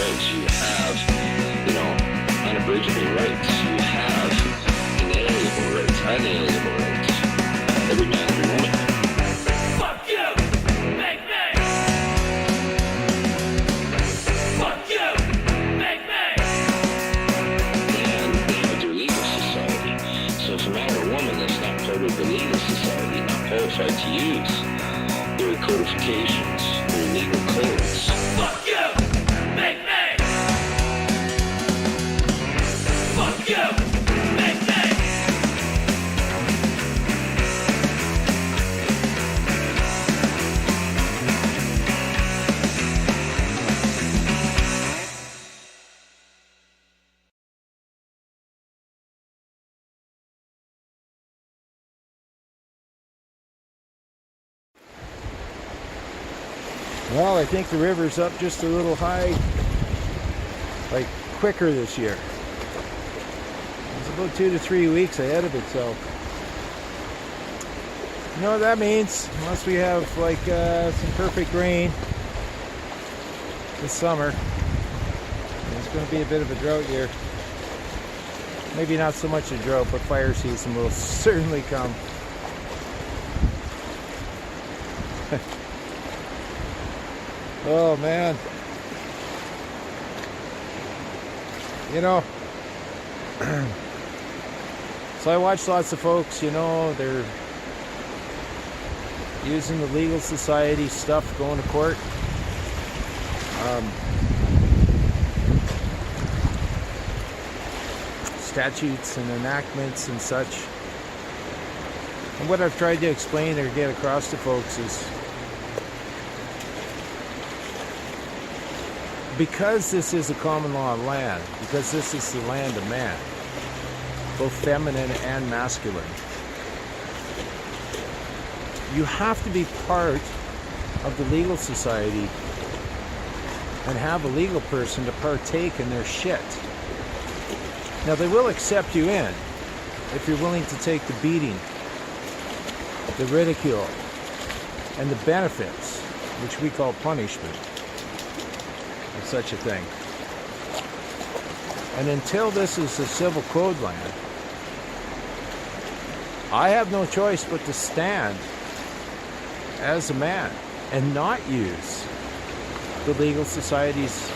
because you have, unabridgable rights. You have inalienable rights, unalienable rights. Every man, every woman. Fuck you! Make me! Fuck you! Make me! And they have their legal society. So if a man or woman that's not part of the legal society, not qualified to use their codifications, their legal codes. Fuck you! Make me! Fuck you! Make me! Well, I think the river's up just a little high, like quicker this year. It's about 2 to 3 weeks ahead of itself. You know what that means? Unless we have like some perfect rain this summer, it's going to be a bit of a drought year. Maybe not so much a drought, but fire season will certainly come. Oh man, so I watch lots of folks, they're using the legal society stuff, going to court. Statutes and enactments and such. And what I've tried to explain or get across to folks is, because this is a common law land, because this is the land of man, both feminine and masculine, you have to be part of the legal society and have a legal person to partake in their shit. Now, they will accept you in if you're willing to take the beating, the ridicule, and the benefits, which we call punishment, of such a thing. And until this is a civil code land, I have no choice but to stand as a man and not use the legal society's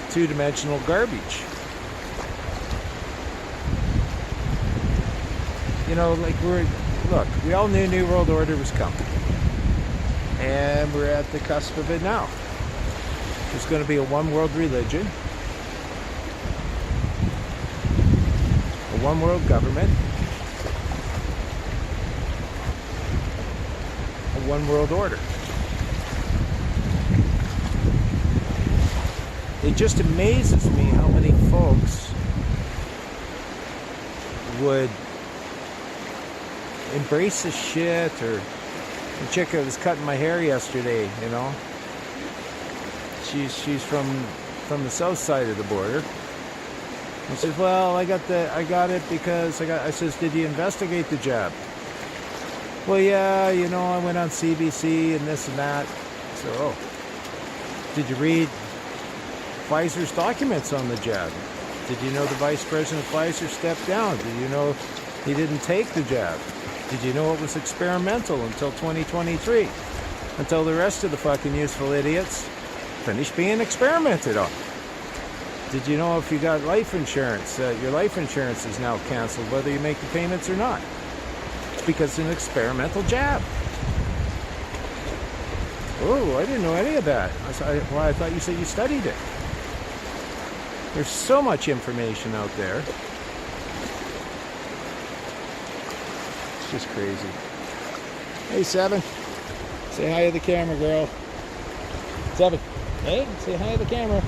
two-dimensional garbage. We all knew New World Order was coming, and we're at the cusp of it now. There's going to be a one world religion, a one world government, a one world order. It just amazes me how many folks would embrace this shit. Or the chick that was cutting my hair yesterday, she's from the south side of the border. And says, well, I got it because I says, did you investigate the jab? Well, yeah, I went on CBC and this and that. So, did you read Pfizer's documents on the jab? Did you know the vice president of Pfizer stepped down? Did you know he didn't take the jab? Did you know it was experimental until 2023? Until the rest of the fucking useful idiots finished being experimented on. Did you know if you got life insurance, your life insurance is now canceled whether you make the payments or not? It's because it's an experimental jab. Oh, I didn't know any of that. I thought you said you studied it. There's so much information out there. It's just crazy. Hey, Seven. Say hi to the camera, girl. Seven. Hey, say hi to the camera.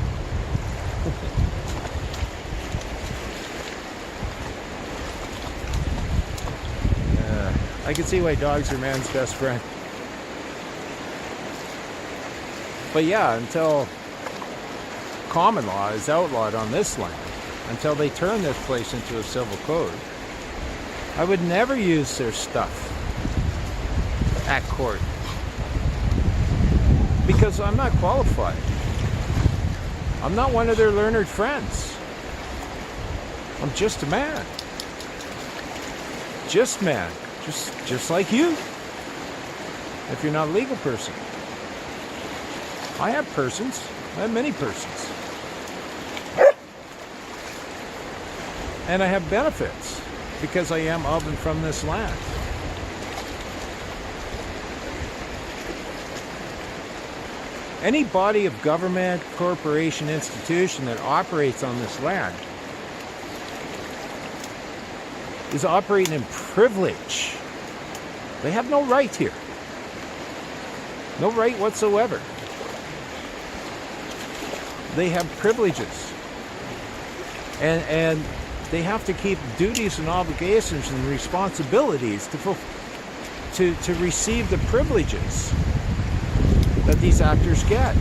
I can see why dogs are man's best friend. But yeah, until common law is outlawed on this land, until they turn this place into a civil code, I would never use their stuff at court, because I'm not qualified. I'm not one of their learned friends. I'm just a man. Just man. Just like you. If you're not a legal person. I have persons. I have many persons. And I have benefits because I am of and from this land. Any body of government, corporation, institution that operates on this land is operating in privilege. They have no right here. No right whatsoever. They have privileges. And they have to keep duties and obligations and responsibilities to receive the privileges that these actors get.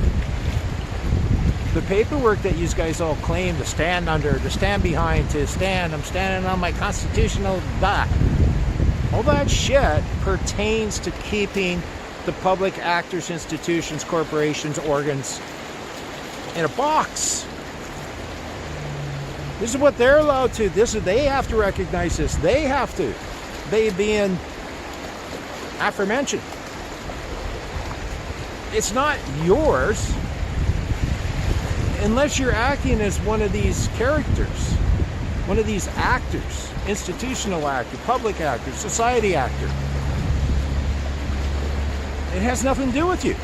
The paperwork that you guys all claim to stand under, to stand behind, I'm standing on my constitutional back. All that shit pertains to keeping the public actors, institutions, corporations, organs in a box. This is what they're allowed to. They have to recognize this. They have to. They being aforementioned. It's not yours unless you're acting as one of these characters, one of these actors, institutional actor, public actor, society actor. It has nothing to do with you.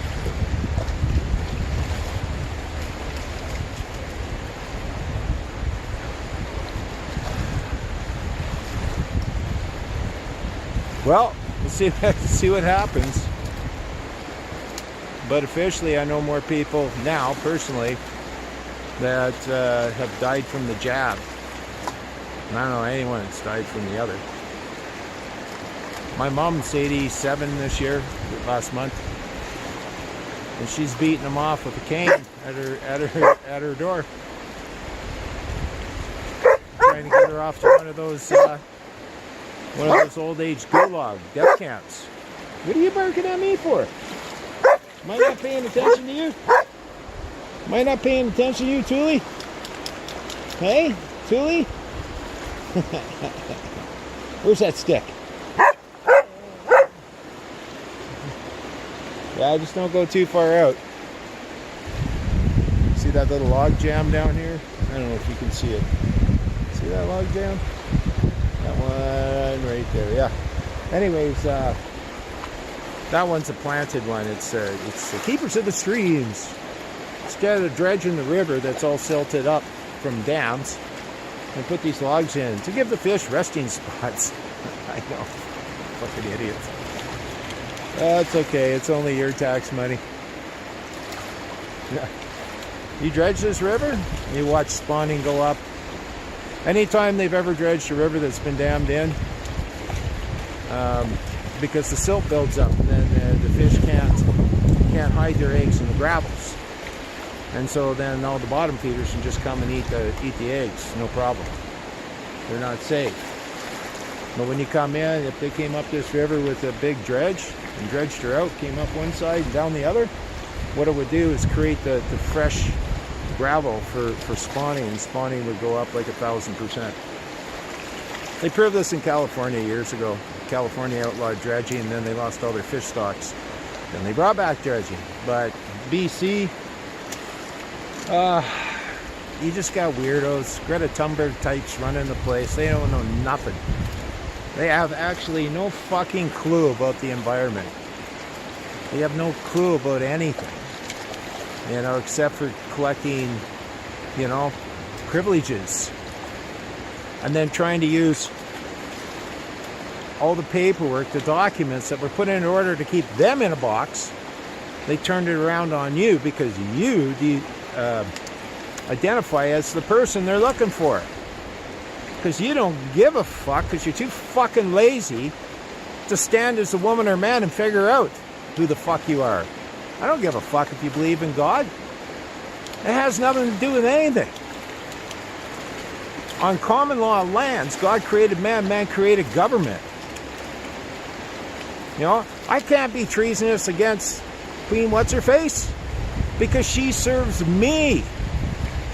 Well, we'll see what happens. But officially, I know more people now, personally, that have died from the jab. And I don't know anyone that's died from the other. My mom's 87 this year, last month, and she's beating them off with a cane at her door, trying to get her off to one of those old age gulag death camps. What are you barking at me for? Am I not paying attention to you? Am I not paying attention to you, Thule? Hey, Thule? Where's that stick? Yeah, just don't go too far out. See that little log jam down here? I don't know if you can see it. See that log jam? That one right there, yeah. Anyways, that one's a planted one. It's the keepers of the streams. Instead of dredging the river that's all silted up from dams, and put these logs in to give the fish resting spots. I know, fucking idiots. That's okay. It's only your tax money. You dredge this river, you watch spawning go up. Anytime they've ever dredged a river that's been dammed in, because the silt builds up, and then the fish can't hide their eggs in the gravels, and so then all the bottom feeders can just come and eat the eggs, no problem. They're not safe. But when you come in, if they came up this river with a big dredge and dredged her out, came up one side and down the other, what it would do is create the fresh gravel for spawning, and spawning would go up like 1,000%. They proved this in California years ago. California outlawed dredging, and then they lost all their fish stocks. Then they brought back dredging. But BC, you just got weirdos, Greta Thunberg types running the place. They don't know nothing. They have actually no fucking clue about the environment. They have no clue about anything, except for collecting, privileges. And then trying to use all the paperwork, the documents that were put in order to keep them in a box. They turned it around on you because you identify as the person they're looking for. Because you don't give a fuck, because you're too fucking lazy to stand as a woman or man and figure out who the fuck you are. I don't give a fuck if you believe in God. It has nothing to do with anything. On common law lands, God created man, man created government. I can't be treasonous against Queen What's-Her-Face because she serves me.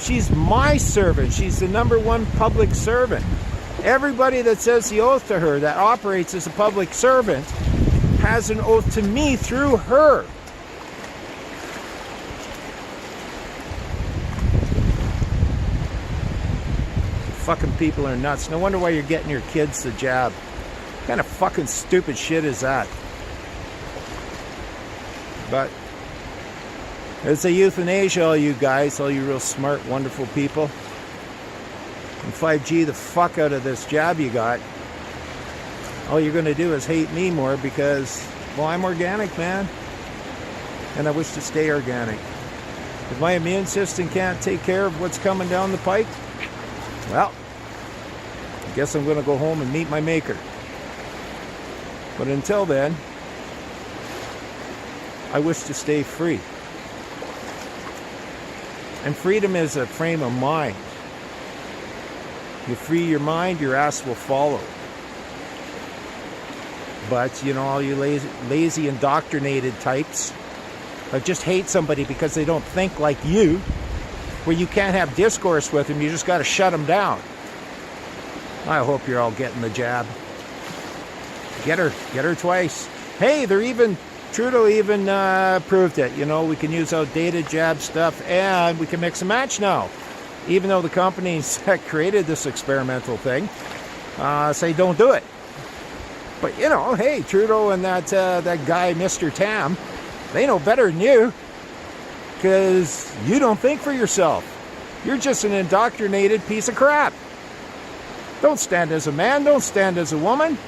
She's my servant. She's the number one public servant. Everybody that says the oath to her, that operates as a public servant, has an oath to me through her. Fucking people are nuts. No wonder why you're getting your kids the jab. What kind of fucking stupid shit is that? But it's a euthanasia, all you guys, all you real smart, wonderful people. And 5G the fuck out of this jab you got. All you're going to do is hate me more because, well, I'm organic, man. And I wish to stay organic. If my immune system can't take care of what's coming down the pike, well, I guess I'm going to go home and meet my maker. But until then, I wish to stay free. And freedom is a frame of mind. You free your mind, your ass will follow. But, you know, all you lazy indoctrinated types that just hate somebody because they don't think like you, where you can't have discourse with them, you just got to shut them down. I hope you're all getting the jab. Get her twice. Hey, Trudeau even proved it. You know, we can use outdated jab stuff and we can mix and match now. Even though the companies that created this experimental thing say don't do it. But, you know, hey, Trudeau and that guy, Mr. Tam, they know better than you because you don't think for yourself. You're just an indoctrinated piece of crap. Don't stand as a man. Don't stand as a woman.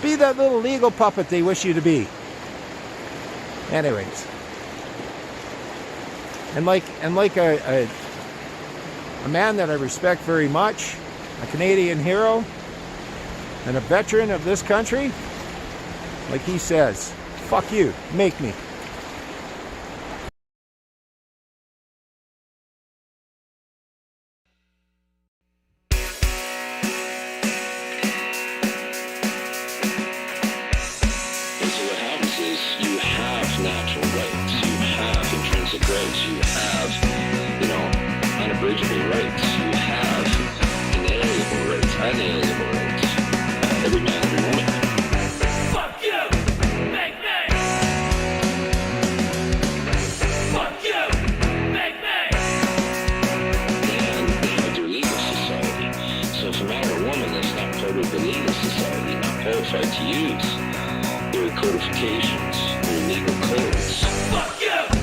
Be that little legal puppet they wish you to be. Anyways. And like a man that I respect very much, a Canadian hero, and a veteran of this country, like he says, fuck you, make me. And so what happens is you have natural rights, you have intrinsic rights, you have, you know, unabridgable rights, you have inalienable rights, unalienable rights. Every man, every woman. Fuck you! Make me! Fuck you! Make me! And they have their legal society. So if a man or woman that's not part of the legal society, not qualified to use their codifications, their legal codes, Fuck you!